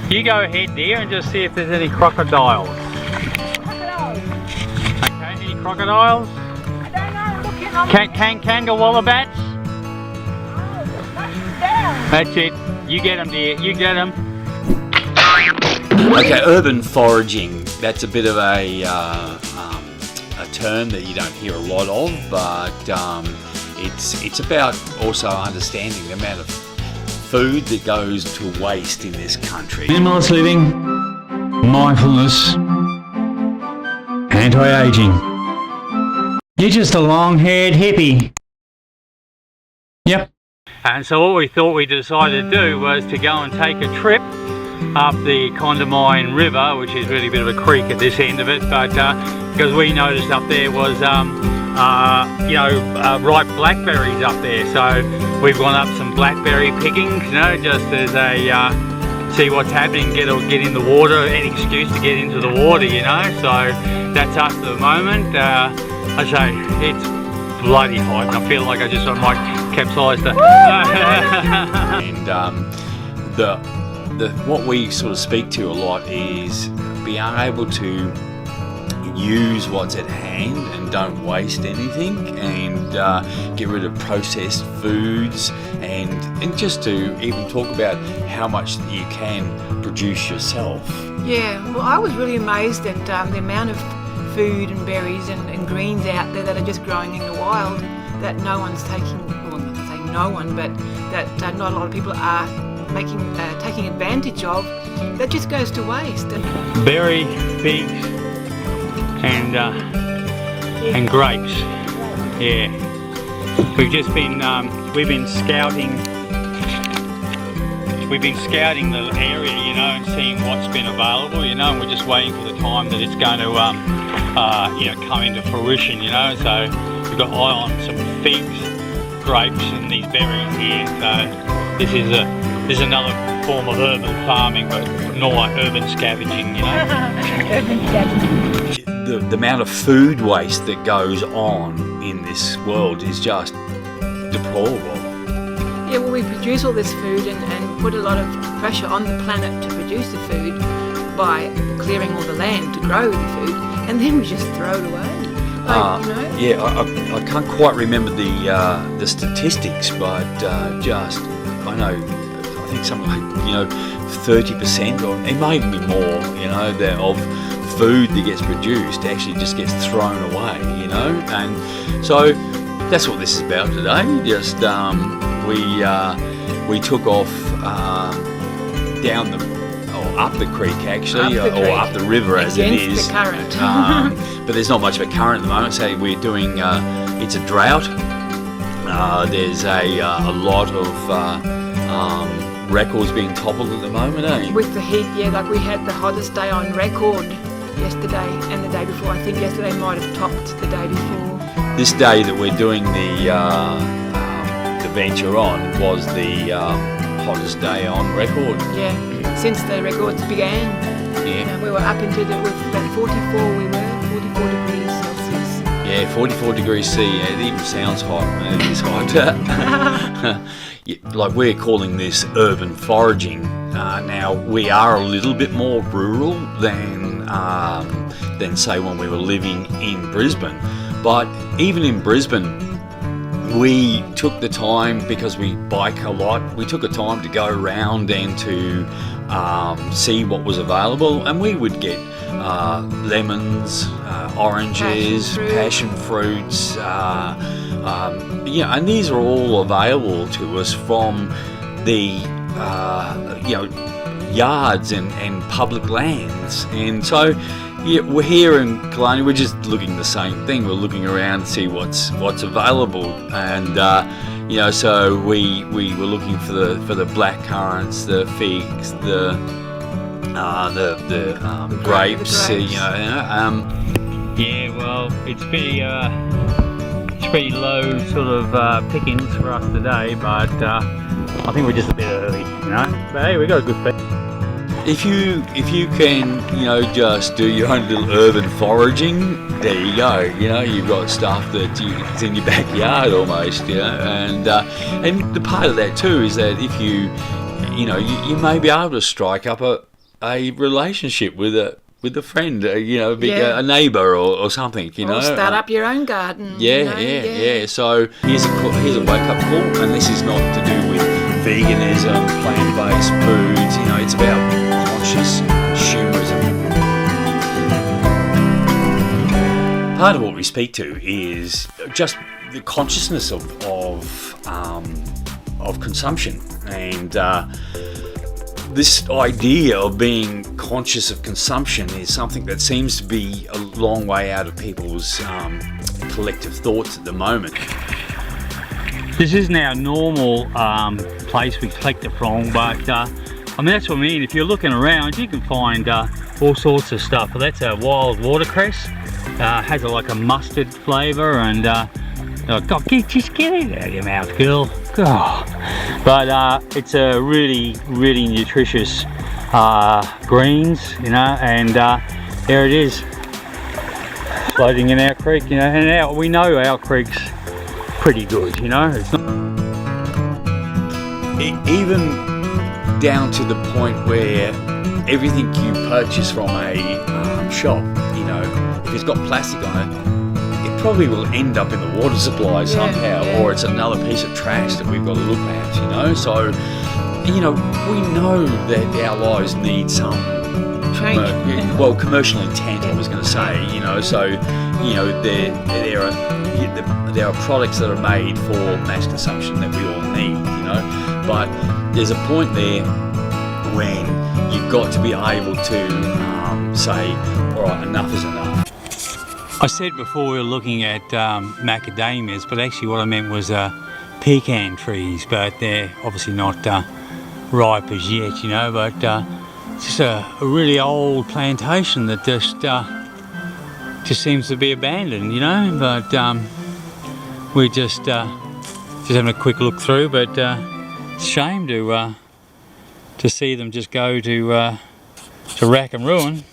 You go ahead there and just see if there's any crocodiles. Crocodiles. Okay, any crocodiles? I don't know, looking on Can kangaroo wollabats? Oh, down. That's it. You get them, dear. You get them. Okay, urban foraging. That's a bit of a term that you don't hear a lot of, but it's about also understanding the amount of food that goes to waste in this country. Minimalist living, mindfulness, anti-aging. You're just a long-haired hippie. Yep. And so what we thought we decided to do was to go and take a trip up the Condamine River, which is really a bit of a creek at this end of it, but because we noticed up there was ripe blackberries up there, so we've gone up some blackberry pickings, just as a see what's happening, get in the water, any excuse to get into the water, so that's us at the moment. I say it's bloody hot and I feel like I might capsize And what we sort of speak to a lot is being able to use what's at hand and don't waste anything, and get rid of processed foods, and just to even talk about how much you can produce yourself. Yeah, well, I was really amazed at the amount of food and berries and greens out there that are just growing in the wild that no one's taking, well, not to say no one, but that not a lot of people are taking advantage of, that just goes to waste. berry, figs, and grapes. Yeah, we've just been scouting the area, and seeing what's been available, and we're just waiting for the time that it's going to come into fruition, so we've got eye on some figs, grapes, and these berries here. So this is another form of urban farming, but not like urban scavenging, Urban scavenging. The amount of food waste that goes on in this world is just deplorable. Yeah, well, we produce all this food and put a lot of pressure on the planet to produce the food by clearing all the land to grow the food, and then we just throw it away. Yeah, I can't quite remember the statistics, but just I know, I think something like 30%, or it may even be more, of food that gets produced actually just gets thrown away, and so that's what this is about today. Just we took off up the creek actually, or up the river as it is. The current. But there's not much of a current at the moment. So we're doing it's a drought. There's a lot of records being toppled at the moment, With the heat, yeah, like we had the hottest day on record yesterday and the day before. I think yesterday might have topped the day before. This day that we're doing the venture on was the hottest day on record. Yeah, since the records began. Yeah. We were up into with about 44 degrees Celsius. Yeah, 44 degrees C. Yeah, it even sounds hot. It is hot. Like we're calling this urban foraging. Now we are a little bit more rural than say when we were living in Brisbane. But even in Brisbane, we took the time, because we bike a lot, we took the time to go around and to see what was available, and we would get lemons, oranges, passion fruits, and these are all available to us from the yards and public lands. And so we're here in Killarney, we're just looking the same thing. We're looking around to see what's available, and so we were looking for the black currants, the figs, the grapes. Yeah, well, it's pretty low sort of pickings for us today, but I think we're just a bit early, But hey, we got a good feed. If you can, just do your own little urban foraging, there you go. You've got stuff that it's in your backyard almost, and the part of that too is that if you may be able to strike up a a relationship with a friend, a neighbour or something, Or start up your own garden. Yeah. So here's a wake-up call, and this is not to do with veganism, plant-based foods. It's about conscious consumerism. Part of what we speak to is just the consciousness of consumption, and this idea of being conscious of consumption is something that seems to be a long way out of people's collective thoughts at the moment. This isn't our normal place we collect it from, but that's what I mean. If you're looking around, you can find all sorts of stuff. Well, that's a wild watercress. Has like a mustard flavour, and God, just get it out of your mouth, girl. God. But it's a really, really nutritious greens, and there it is, floating in our creek, and we know our creek's pretty good, It's not even down to the point where everything you purchase from a shop, if it's got plastic on it probably will end up in the water supply somehow, or it's another piece of trash that we've got to look at, So, we know that our lives need some commercial intent, I was going to say, So, there are products that are made for mass consumption that we all need, But there's a point there when you've got to be able to say, all right, enough is enough. I said before we were looking at macadamias, but actually what I meant was pecan trees, but they're obviously not ripe as yet, but it's just a really old plantation that just seems to be abandoned, but we're just having a quick look through, but it's a shame to see them just go to rack and ruin.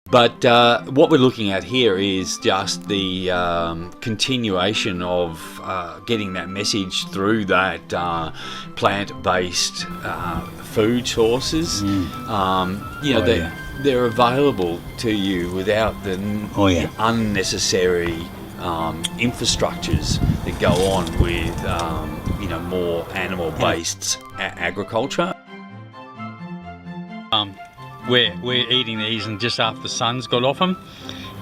But what we're looking at here is just the continuation of getting that message through that plant-based food sources. They're available to you without the unnecessary infrastructures that go on with more animal-based agriculture. We're eating these, and just after the sun's got off them,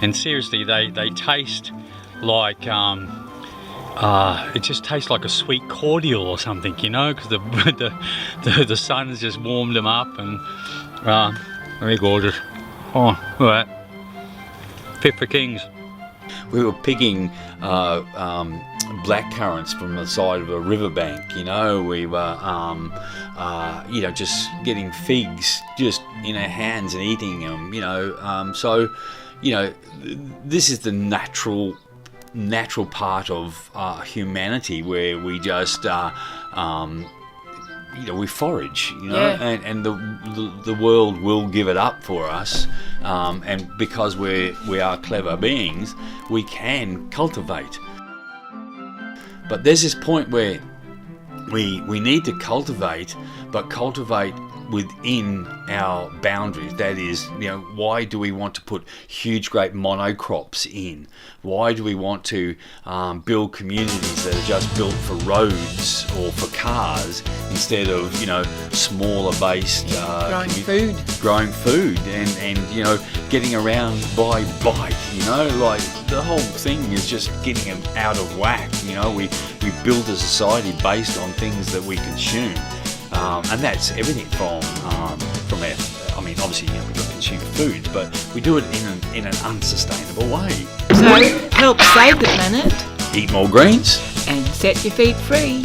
and seriously, they taste like it just tastes like a sweet cordial or something, because the sun has just warmed them up, and very gorgeous. Oh, look at that, fit for kings. We were picking blackcurrants from the side of a riverbank, we were just getting figs just in our hands and eating them, this is the natural part of humanity, where we just we forage, and the world will give it up for us, and because we are clever beings, we can cultivate. But there's this point where we need to cultivate, but cultivate within our boundaries. That is, why do we want to put huge, great monocrops in? Why do we want to build communities that are just built for roads or for cars instead of, smaller based growing food and getting around by bike? Like the whole thing is just getting out of whack. We build a society based on things that we consume. And that's everything from our, obviously, we've got to consume food, but we do it in an unsustainable way. So help save the planet, Eat more greens, and set your feet free.